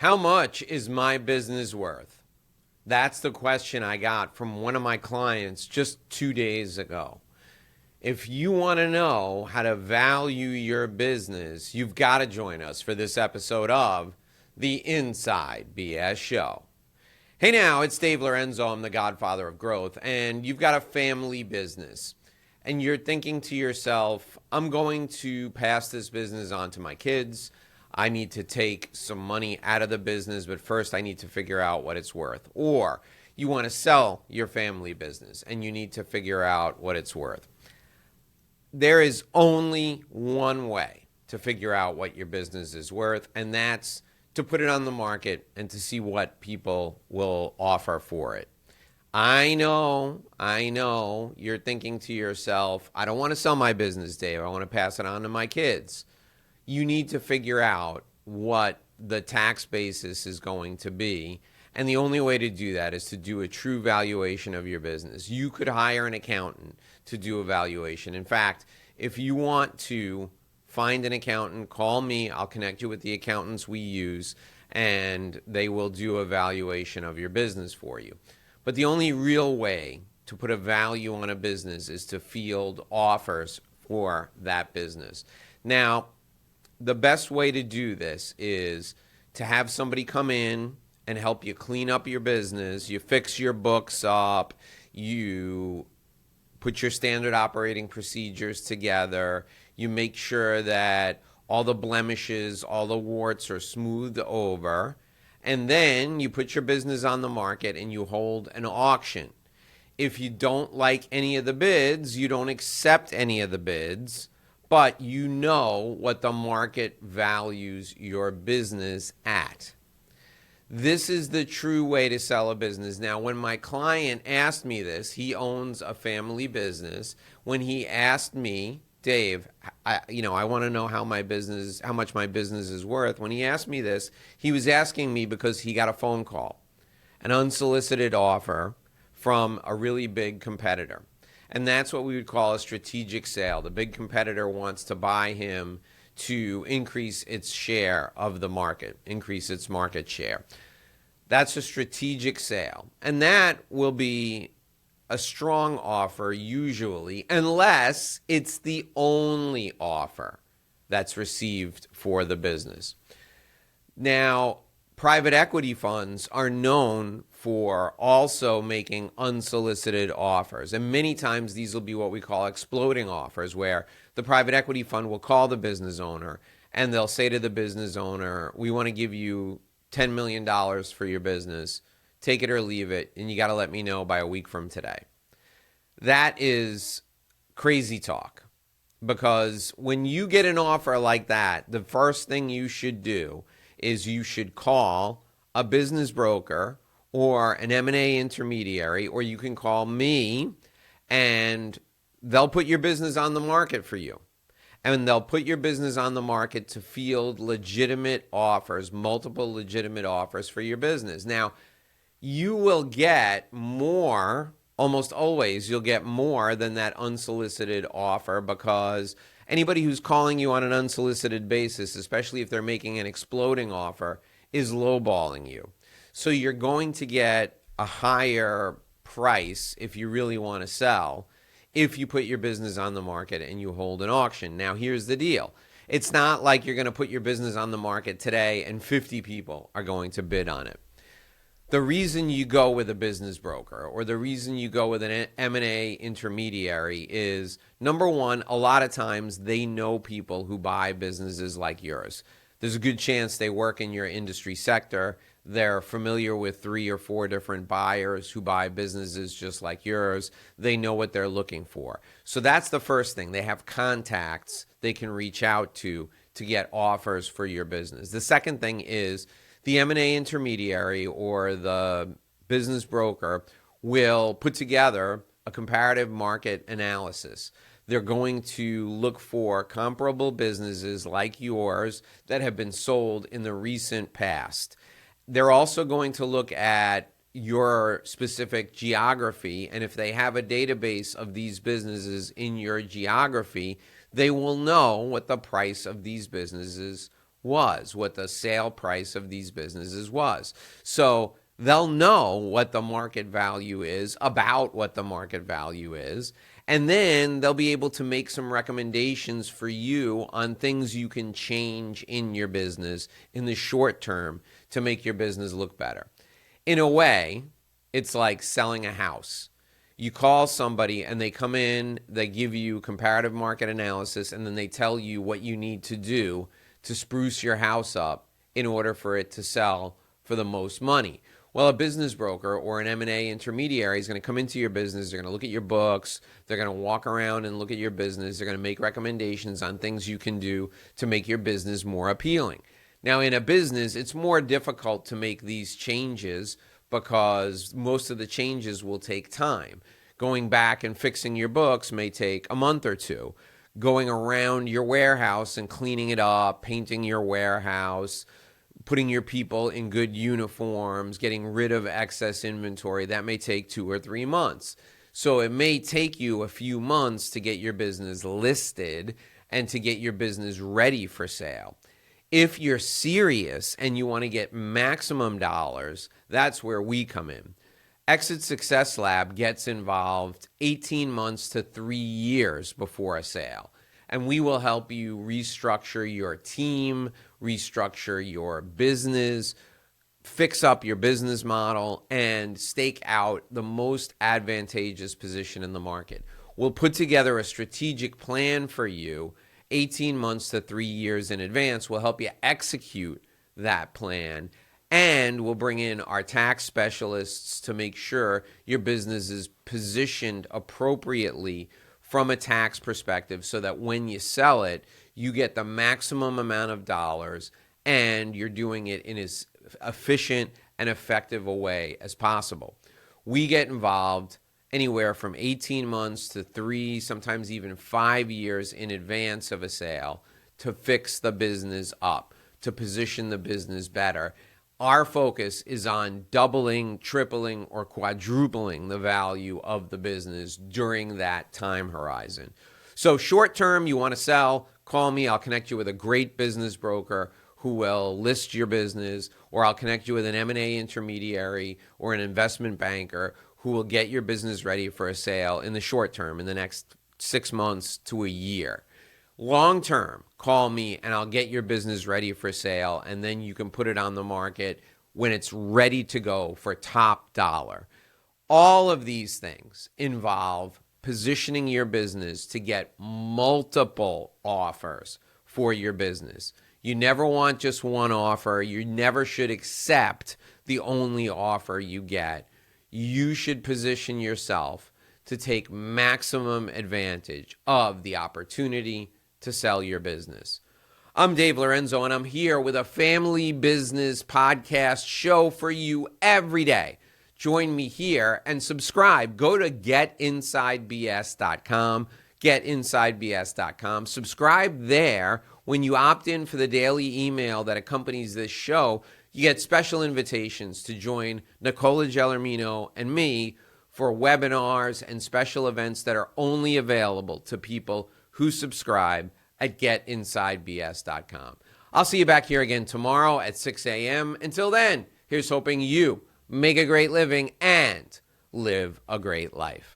How much is my business worth? That's the question I got from one of my clients just 2 days ago. If you want to know how to value your business, you've got to join us for this episode of the Inside BS Show. Hey now, it's Dave Lorenzo. I'm the godfather of growth, and you've got a family business. And you're thinking to yourself, I'm going to pass this business on to my kids. I need to take some money out of the business, but first I need to figure out what it's worth. Or you want to sell your family business and you need to figure out what it's worth. There is only one way to figure out what your business is worth, and that's to put it on the market and to see what people will offer for it. I know, you're thinking to yourself, I don't want to sell my business, Dave. I want to pass it on to my kids. You need to figure out what the tax basis is going to be. And the only way to do that is to do a true valuation of your business. You could hire an accountant to do a valuation. In fact, if you want to find an accountant, call me. I'll connect you with the accountants we use, and they will do a valuation of your business for you. But the only real way to put a value on a business is to field offers for that business. Now, the best way to do this is to have somebody come in and help you clean up your business. You fix your books up. You put your standard operating procedures together. You make sure that all the blemishes, all the warts are smoothed over. And then you put your business on the market and you hold an auction. If you don't like any of the bids, you don't accept any of the bids, but you know what the market values your business at. This is the true way to sell a business. Now, when my client asked me this, he owns a family business. When he asked me, Dave, I want to know how much my business is worth. When he asked me this, he was asking me because he got a phone call, an unsolicited offer from a really big competitor. And that's what we would call a strategic sale. The big competitor wants to buy him to increase its share of the market, increase its market share. That's a strategic sale. And that will be a strong offer usually, unless it's the only offer that's received for the business. Now, private equity funds are known for also making unsolicited offers. And many times these will be what we call exploding offers, where the private equity fund will call the business owner and they'll say to the business owner, we want to give you $10 million for your business. Take it or leave it, and you got to let me know by a week from today. That is crazy talk, because when you get an offer like that, the first thing you should do is you should call a business broker or an M&A intermediary, or you can call me, and they'll put your business on the market for you. And they'll put your business on the market to field legitimate offers, multiple legitimate offers for your business. Now, you will get more, almost always you'll get more than that unsolicited offer, because anybody who's calling you on an unsolicited basis, especially if they're making an exploding offer, is lowballing you. So you're going to get a higher price if you really want to sell, if you put your business on the market and you hold an auction. Now, here's the deal. It's not like you're going to put your business on the market today and 50 people are going to bid on it. The reason you go with a business broker or the reason you go with an M&A intermediary is, number one, a lot of times they know people who buy businesses like yours. There's a good chance they work in your industry sector. They're familiar with 3 or 4 different buyers who buy businesses just like yours. They know what they're looking for. So that's the first thing. They have contacts they can reach out to get offers for your business. The second thing is the M&A intermediary or the business broker will put together a comparative market analysis. They're going to look for comparable businesses like yours that have been sold in the recent past. They're also going to look at your specific geography, and if they have a database of these businesses in your geography, they will know what the price of these businesses was, what the sale price of these businesses was. So they'll know what the market value is, about what the market value is, and then they'll be able to make some recommendations for you on things you can change in your business in the short term to make your business look better. In a way, it's like selling a house. You call somebody and they come in, they give you comparative market analysis, and then they tell you what you need to do to spruce your house up in order for it to sell for the most money. Well, a business broker or an M&A intermediary is going to come into your business. They're going to look at your books. They're going to walk around and look at your business. They're going to make recommendations on things you can do to make your business more appealing. Now, in a business, it's more difficult to make these changes because most of the changes will take time. Going back and fixing your books may take a month or two. Going around your warehouse and cleaning it up, painting your warehouse, putting your people in good uniforms, getting rid of excess inventory, that may take 2 or 3 months. So it may take you a few months to get your business listed and to get your business ready for sale. If you're serious and you want to get maximum dollars, that's where we come in. Exit Success Lab gets involved 18 months to 3 years before a sale. And we will help you restructure your team, restructure your business, fix up your business model, and stake out the most advantageous position in the market. We'll put together a strategic plan for you 18 months to 3 years in advance. We'll help you execute that plan, and we'll bring in our tax specialists to make sure your business is positioned appropriately from a tax perspective so that when you sell it, you get the maximum amount of dollars and you're doing it in as efficient and effective a way as possible. We get involved anywhere from 18 months to 3, sometimes even 5 years in advance of a sale to fix the business up, to position the business better. Our focus is on doubling, tripling, or quadrupling the value of the business during that time horizon. So short term, you want to sell, call me. I'll connect you with a great business broker who will list your business, or I'll connect you with an M&A intermediary or an investment banker who will get your business ready for a sale in the short term, in the next 6 months to a year. Long term, call me and I'll get your business ready for sale, and then you can put it on the market when it's ready to go for top dollar. All of these things involve positioning your business to get multiple offers for your business. You never want just one offer. You never should accept the only offer you get. You should position yourself to take maximum advantage of the opportunity to sell your business. I'm Dave Lorenzo, and I'm here with a family business podcast show for you every day. Join me here and subscribe. Go to getinsidebs.com, getinsidebs.com. Subscribe there. When you opt in for the daily email that accompanies this show, you get special invitations to join Nicola Gellermino and me for webinars and special events that are only available to people who subscribe at getinsidebs.com. I'll see you back here again tomorrow at 6 a.m. Until then, here's hoping you make a great living and live a great life.